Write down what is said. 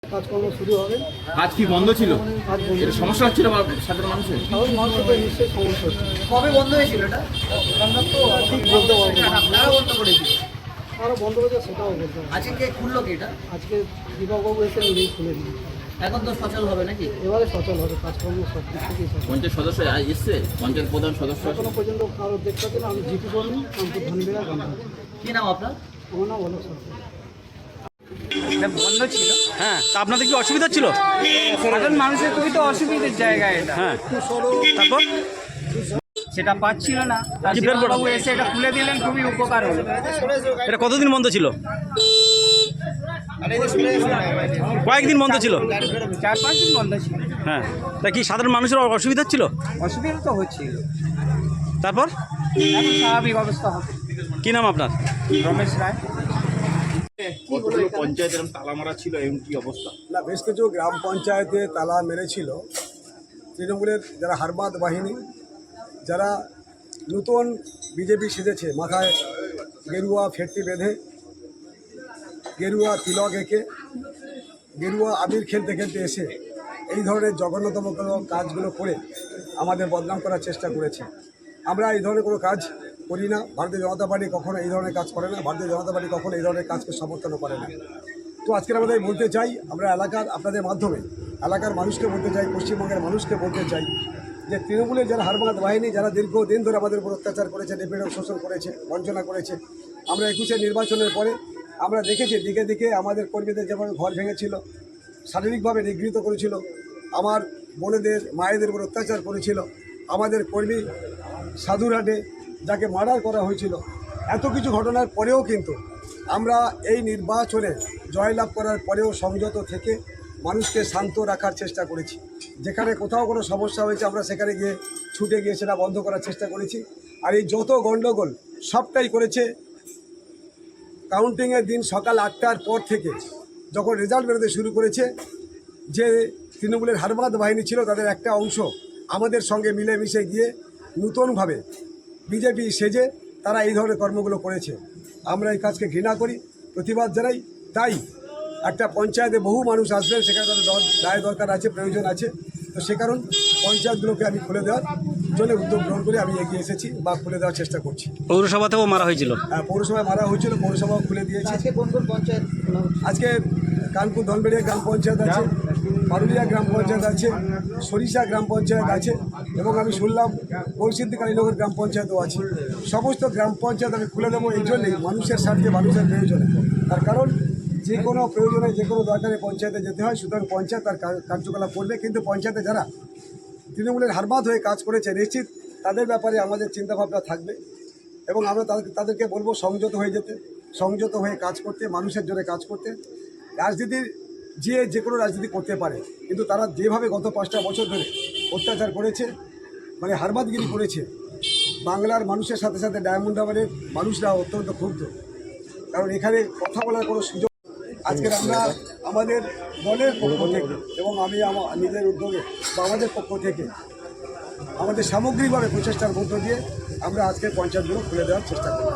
কাজকর্ম শুরু হবে। আজ কি বন্ধ ছিল? আজ বন্ধ। এটা সমস্যা হচ্ছিল সাধারণ মানুষের? সাধারণ মানুষের তো নিশ্চয়ই সমস্যা হচ্ছে। কবে বন্ধ হয়েছিল এটা? দোকানদার তো ঠিক বলতে পারবো না। আপনারা বন্ধ করেছিল? আরও বন্ধ হয়েছে সেটাও বলতে পারবো না। আজকে কে খুললো কি এটা? আজকে দীপকবাবু এসে নিজেই খুলে দিল। এখন তো সচল হবে নাকি? এবারে সচল হবে, কাজকর্ম সব দিক থেকেই সচল। পঞ্চায়েত সদস্য আজ এসছে, পঞ্চায়েত প্রধান সদস্য এখনো পর্যন্ত কারো দেখতে পাচ্ছি না। আমি জিপি কর্মী, কানপুর ধানবেড়া গ্রাম পঞ্চায়েত। কি নাম আপনার? আমার নাম অলোক সরকার। এটা বন্ধ ছিল। হ্যাঁ, তা আপনাদের কি অসুবিধা ছিল? সাধারণ মানুষের খুবই তো অসুবিধার জায়গা এটা। হ্যাঁ, তারপর সেটা পাচ্ছিল না, তার কি বের বাবু এসে এটা খুলে দিলেন, খুবই উপকার হলো। এটা কতদিন বন্ধ ছিল? কয়েকদিন বন্ধ ছিল। 4-5 দিন বন্ধ ছিল। হ্যাঁ, তা কি সাধারণ মানুষের অসুবিধা ছিল? অসুবিধা তো হচ্ছিল, তারপর এখন স্বাভাবিক অবস্থা হবে। কি নাম আপনার? রমেশ রায়। কতগুলো পঞ্চায়েত এরকম তালা মারা ছিল, এমন কি অবস্থা? না, বেশ কিছু গ্রাম পঞ্চায়েতে তালা মেরেছিল তৃণমূলের যারা হারমাদ বাহিনী, যারা নতুন বিজেপি সেজেছে, মাথায় গেরুয়া ফেটটি বেঁধে, গেরুয়া তিলক এঁকে, গেরুয়া আবির খেলতে খেলতে এসে এই ধরনের জঘন্যতম কোনো কাজগুলো করে আমাদের বদনাম করার চেষ্টা করেছে। আমরা এই ধরনের কোনো কাজ করি না। ভারতীয় জনতা পার্টি কখনো এই ধরনের কাজ করে না। ভারতীয় জনতা পার্টি কখনো এই ধরনের কাজকে সমর্থনও করে না। তো আজকের আমাদের বলতে চাই, আমরা এলাকার আপনাদের মাধ্যমে এলাকার মানুষকে বলতে চাই, পশ্চিমবঙ্গের মানুষকে বলতে চাই যে তৃণমূলের যারা হারমাদ বাহিনী, যারা দীর্ঘদিন ধরে আমাদের উপর অত্যাচার করেছে, নিপীড়ন শোষণ করেছে, বঞ্চনা করেছে, আমরা 21-এর নির্বাচনের পরে আমরা দেখেছি দিকে দিকে আমাদের কর্মীদের যেমন ঘর ভেঙেছিল, শারীরিকভাবে নিগৃহীত করেছিল, আমার বোনেদের মায়েদের উপর অত্যাচার করেছিল, আমাদের কর্মী সাধুরহাটে যাকে মার্ডার করা হয়েছিল। এত কিছু ঘটনার পরেও কিন্তু আমরা এই নির্বাচনে জয়লাভ করার পরেও সংযত থেকে মানুষকে শান্ত রাখার চেষ্টা করেছি। যেখানে কোথাও কোনো সমস্যা হয়েছে আমরা সেখানে গিয়ে ছুটে গিয়ে সেটা বন্ধ করার চেষ্টা করেছি। আর এই যত গণ্ডগোল সবটাই করেছে কাউন্টিংয়ের দিন সকাল 8টার পর থেকে, যখন রেজাল্ট বেরোতে শুরু করেছে, যে তৃণমূলের হারমাদ বাহিনী ছিল তাদের একটা অংশ আমাদের সঙ্গে মিলেমিশে গিয়ে নূতনভাবে বিজেপি সেজে তারা এই ধরনের কর্মগুলো করেছে। আমরা এই কাজকে ঘৃণা করি, প্রতিবাদ জানাই। তাই একটা পঞ্চায়েতে বহু মানুষ আসবেন, সেখানে তাদের দায় দরকার আছে, প্রয়োজন আছে। তো সে কারণ পঞ্চায়েতগুলোকে আমি খুলে দেওয়ার জন্য উদ্যোগ গ্রহণ করে আমি এগিয়ে এসেছি বা খুলে দেওয়ার চেষ্টা করছি। পৌরসভাতেও মারা হয়েছিল। হ্যাঁ, পৌরসভায় মারা হয়েছিল, পৌরসভাও খুলে দিয়েছে। আজকে কোন কোন পঞ্চায়েত খোলা হচ্ছে? আজকে কানপুর ধনবেড়িয়া গ্রাম পঞ্চায়েত আছে, পারুলিয়া গ্রাম পঞ্চায়েত আছে, সরিষা গ্রাম পঞ্চায়েত আছে, এবং আমি শুনলাম পরিস্থিতি কালীনগর গ্রাম পঞ্চায়েতও আছে। সমস্ত গ্রাম পঞ্চায়েত আমি খুলে দেবো এই জন্যেই, মানুষের স্বার্থে, মানুষের প্রয়োজনে। তার কারণ যে কোনো প্রয়োজনে, যে কোনো দরকারে পঞ্চায়েতে যেতে হয়, সুতরাং পঞ্চায়েত তার কার্যকলাপ করবে। কিন্তু পঞ্চায়েতে যারা তৃণমূলের হারমাদ হয়ে কাজ করেছে, নিশ্চিত তাদের ব্যাপারে আমাদের চিন্তাভাবনা থাকবে, এবং আমরা তাদেরকে বলবো সংযত হয়ে যেতে, সংযত হয়ে কাজ করতে, মানুষের জন্য কাজ করতে। রাজনীতির যে কোনো রাজনীতি করতে পারে, কিন্তু তারা যেভাবে গত 5টা বছর ধরে অত্যাচার করেছে, মানে হারমাদগিরি করেছে, বাংলার মানুষের সাথে সাথে ডায়মন্ড হারবারের মানুষরা অত্যন্ত ক্ষুব্ধ। কারণ এখানে কথা বলার কোনো সুযোগ। আজকের আমরা আমাদের দলের পক্ষ থেকে এবং আমি আমার নিজের উদ্যোগে বা আমাদের পক্ষ থেকে আমাদের সামগ্রিকভাবে প্রচেষ্টার মধ্য দিয়ে আমরা আজকের পঞ্চায়েতগুলো খুলে দেওয়ার চেষ্টা করি।